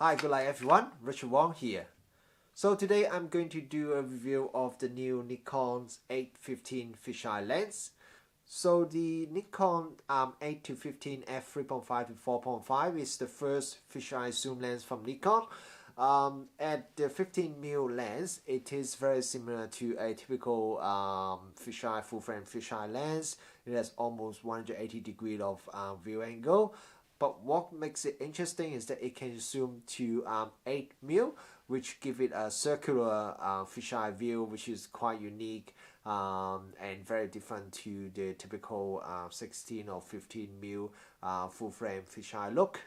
Hi, good night everyone, Richard Wong here. So today I'm going to do a review of the new Nikon AF-S fisheye lens. So the Nikon 8-15 f3.5 to 4.5 is the first fisheye zoom lens from Nikon. At the 15mm lens, it is very similar to a typical fisheye full frame fisheye lens. It has almost 180 degrees of view angle. But what makes it interesting is that it can zoom to 8mm, which give it a circular fisheye view, which is quite unique and very different to the typical 16 or 15mm full frame fisheye look.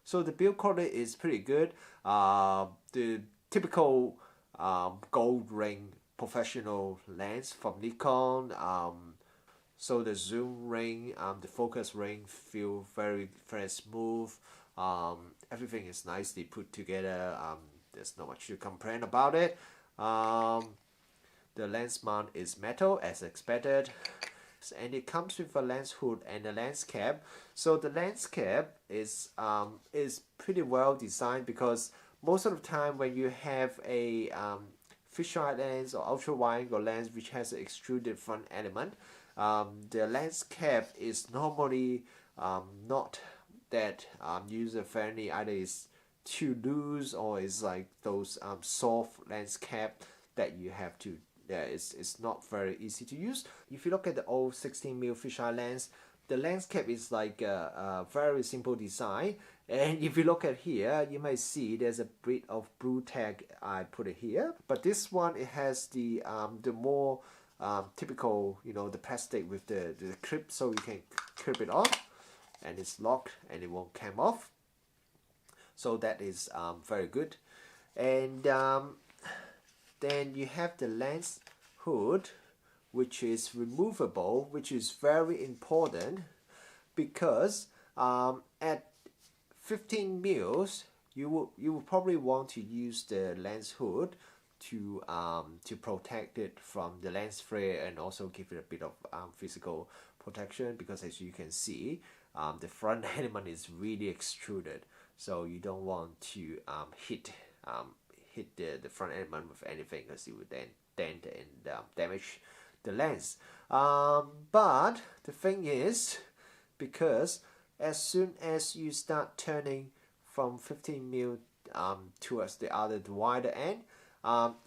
So the build quality is pretty good. The typical gold ring professional lens from Nikon. So the zoom ring, the focus ring feel very smooth. Everything is nicely put together. There's not much to complain about it. The lens mount is metal as expected, and it comes with a lens hood and a lens cap. So the lens cap is pretty well designed, because most of the time when you have a fisheye lens or ultra wide angle lens which has an extruded front element, the lens cap is normally not that user friendly. Either it's too loose or it's like those soft lens cap that you have to it's not very easy to use. If you look at the old 16mm fisheye lens, the lens cap is like a very simple design, and if you look at here, you may see there's a bit of blue tag I put it here. But this one, it has the more typical, the plastic with the clip, so you can clip it off, and it's locked and it won't come off. So that is very good. And then you have the lens hood, which is removable, which is very important, because at 15 mils you will probably want to use the lens hood to protect it from the lens flare, and also give it a bit of physical protection, because as you can see, the front element is really extruded, so you don't want to hit the front element with anything, because it would then dent and damage the lens. But the thing is, because as soon as you start turning from 15mm towards the wider end,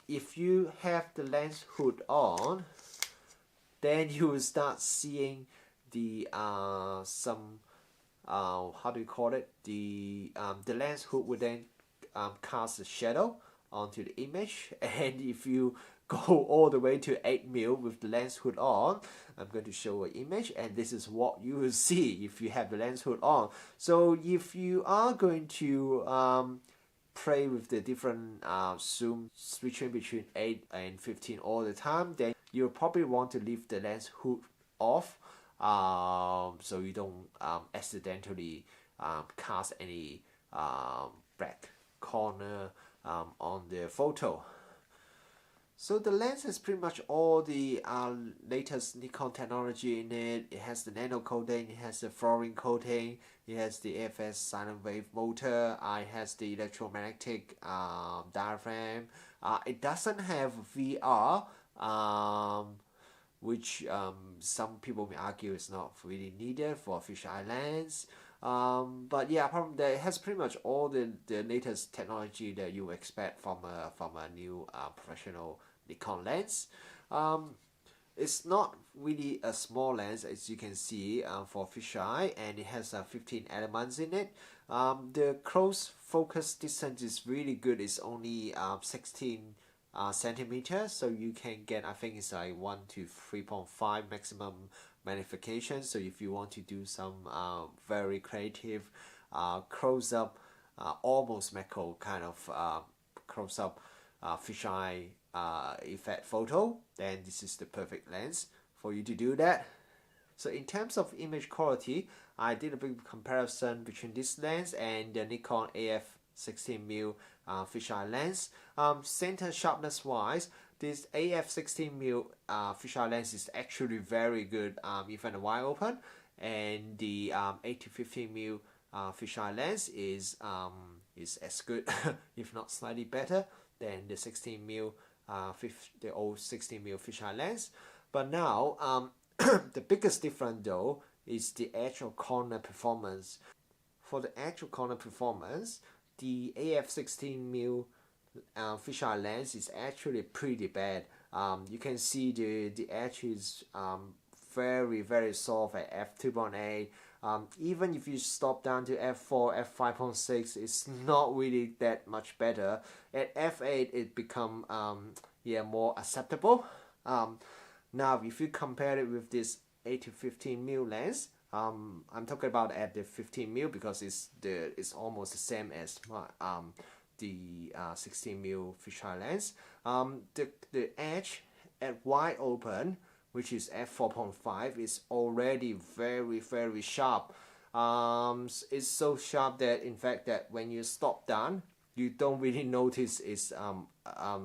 if you have the lens hood on, then you will start seeing the some how do you call it, the lens hood would then cast a shadow onto the image. And if you go all the way to 8mm with the lens hood on, I'm going to show an image, and this is what you will see if you have the lens hood on. So if you are going to play with the different zoom, switching between 8 and 15 all the time, then you'll probably want to leave the lens hood off, so you don't accidentally cast any black corner on the photo. So the lens has pretty much all the latest Nikon technology in it. It has the nano coating, it has the fluorine coating, it has the AF-S silent wave motor, it has the electromagnetic diaphragm. It doesn't have VR, which some people may argue is not really needed for a fisheye lens. But yeah, apart from that, it has pretty much all the latest technology that you expect from a new professional Nikon lens. It's not really a small lens, as you can see, for fisheye, and it has 15 elements in it. The close focus distance is really good. It's only 16 centimeters, so you can get, I think it's like 1 to 3.5 maximum magnification. So if you want to do some very creative close-up, almost macro kind of close-up fisheye effect photo, then this is the perfect lens for you to do that. So in terms of image quality, I did a big comparison between this lens and the Nikon AF 16mm fisheye lens. Center sharpness wise, this AF 16mm fisheye lens is actually very good, even wide open, and the 8-15mm fisheye lens is as good, if not slightly better, than the 16mm, the old 16mm fisheye lens. But now, the biggest difference though is the actual corner performance. For the actual corner performance, the AF-16mm fisheye lens is actually pretty bad. You can see the edge is very soft at f2.8. Even if you stop down to f4, f5.6, it's not really that much better. At f8, it become more acceptable. Now, if you compare it with this 8 to 15mm lens, I'm talking about at the 15mm because it's almost the same as the 16mm fisheye lens. The edge at wide open, which is f4.5, is already very sharp. It's so sharp that in fact that when you stop down, you don't really notice it's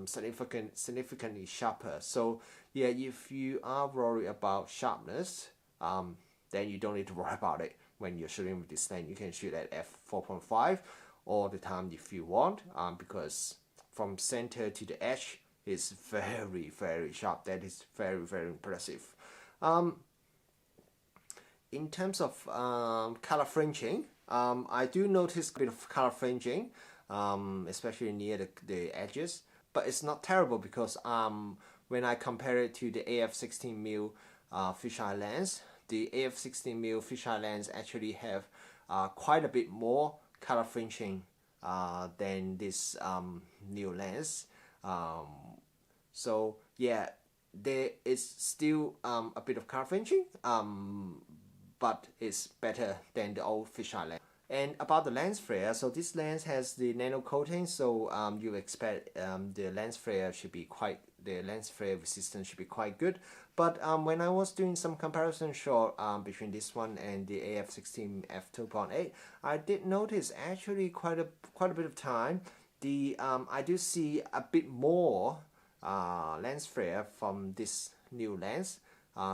significantly sharper. So yeah, if you are worried about sharpness, then you don't need to worry about it when you're shooting with this lens. You can shoot at f4.5 all the time if you want, because from center to the edge is very sharp. That is very impressive. In terms of color fringing, I do notice a bit of color fringing, especially near the edges, but it's not terrible because when I compare it to the AF-16mm fisheye lens, the AF-16mm fisheye lens actually have quite a bit more color fringing than this new lens. So yeah, there is still a bit of color fringing, but it's better than the old fisheye lens. And about the lens flare, so this lens has the nano coating, so you expect the lens flare resistance should be quite good. But when I was doing some comparison shot between this one and the AF-16 f2.8, I did notice actually quite a bit of time. I do see a bit more lens flare from this new lens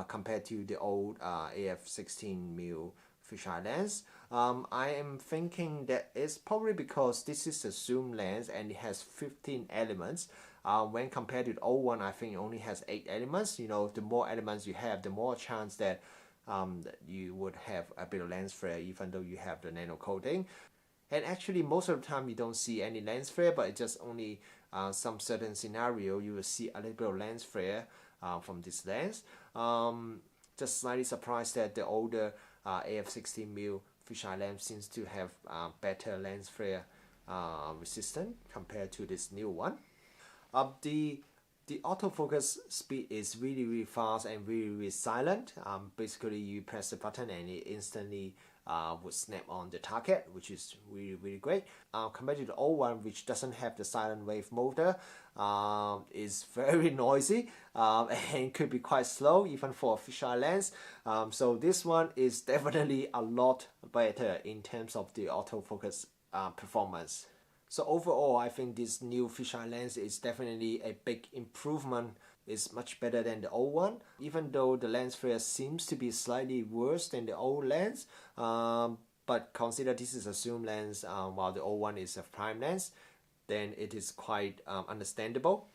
compared to the old AF-16mm fisheye lens. I am thinking that it's probably because this is a zoom lens and it has 15 elements. When compared to the old one, I think it only has 8 elements. You know, the more elements you have, the more chance that you would have a bit of lens flare, even though you have the nano coating. And actually, most of the time you don't see any lens flare, but it's just only some certain scenario you will see a little bit of lens flare from this lens. Just slightly surprised that the older AF-16mm fisheye lens seems to have better lens flare resistance compared to this new one. The autofocus speed is really fast and really silent. Basically, you press the button and it instantly would snap on the target, which is really great. Compared to the old one, which doesn't have the silent wave motor, is very noisy and could be quite slow even for a fisheye lens. So this one is definitely a lot better in terms of the autofocus performance. So overall, I think this new fisheye lens is definitely a big improvement. It's much better than the old one, even though the lens flare seems to be slightly worse than the old lens. But consider this is a zoom lens while the old one is a prime lens, then it is quite understandable.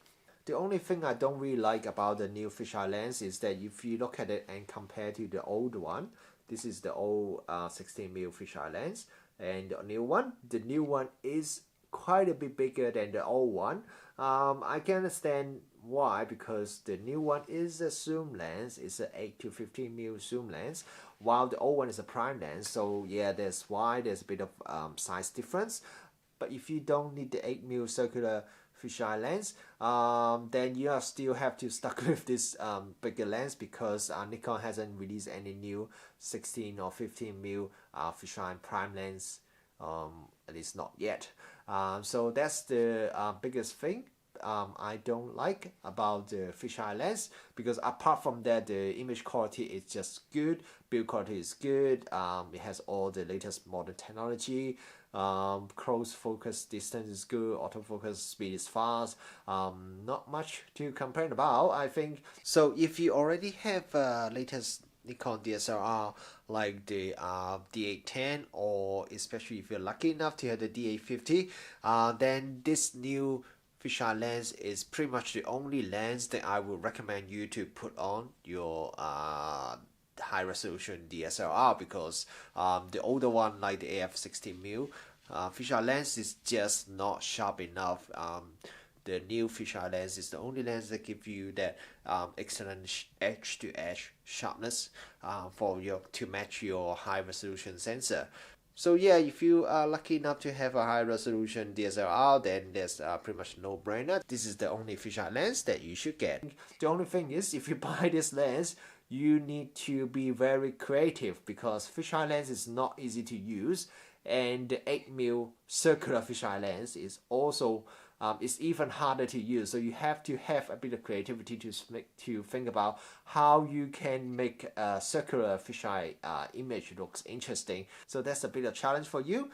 The only thing I don't really like about the new fisheye lens is that if you look at it and compare to the old one, this is the old 16mm fisheye lens, and the new one is quite a bit bigger than the old one. I can understand why, because the new one is a zoom lens, it's an 8 to 15mm zoom lens, while the old one is a prime lens. So yeah, that's why there's a bit of size difference. But if you don't need the 8mm circular fisheye lens, then you still have to stuck with this bigger lens, because Nikon hasn't released any new 16 or 15mm fisheye prime lens, at least not yet. So that's the biggest thing I don't like about the fisheye lens, because apart from that, the image quality is just good, build quality is good, it has all the latest modern technology, close focus distance is good, autofocus speed is fast, not much to complain about, I think. So if you already have latest Nikon DSLR like the D810, or especially if you're lucky enough to have the D850, then this new fisheye lens is pretty much the only lens that I would recommend you to put on your high resolution DSLR, because the older one like the AF-16mm fisheye lens is just not sharp enough. The new fisheye lens is the only lens that gives you that excellent edge-to-edge sharpness to match your high resolution sensor. So yeah, if you are lucky enough to have a high resolution DSLR, then there's pretty much no brainer. This is the only fisheye lens that you should get. The only thing is, if you buy this lens, you need to be very creative, because fisheye lens is not easy to use, and the 8mm circular fisheye lens is also it's even harder to use. So you have to have a bit of creativity to think about how you can make a circular fisheye image looks interesting. So that's a bit of challenge for you.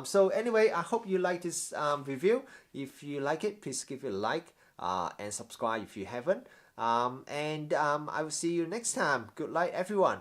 So anyway, I hope you like this review. If you like it, please give it a like and subscribe if you haven't. I will see you next time. Good luck, everyone.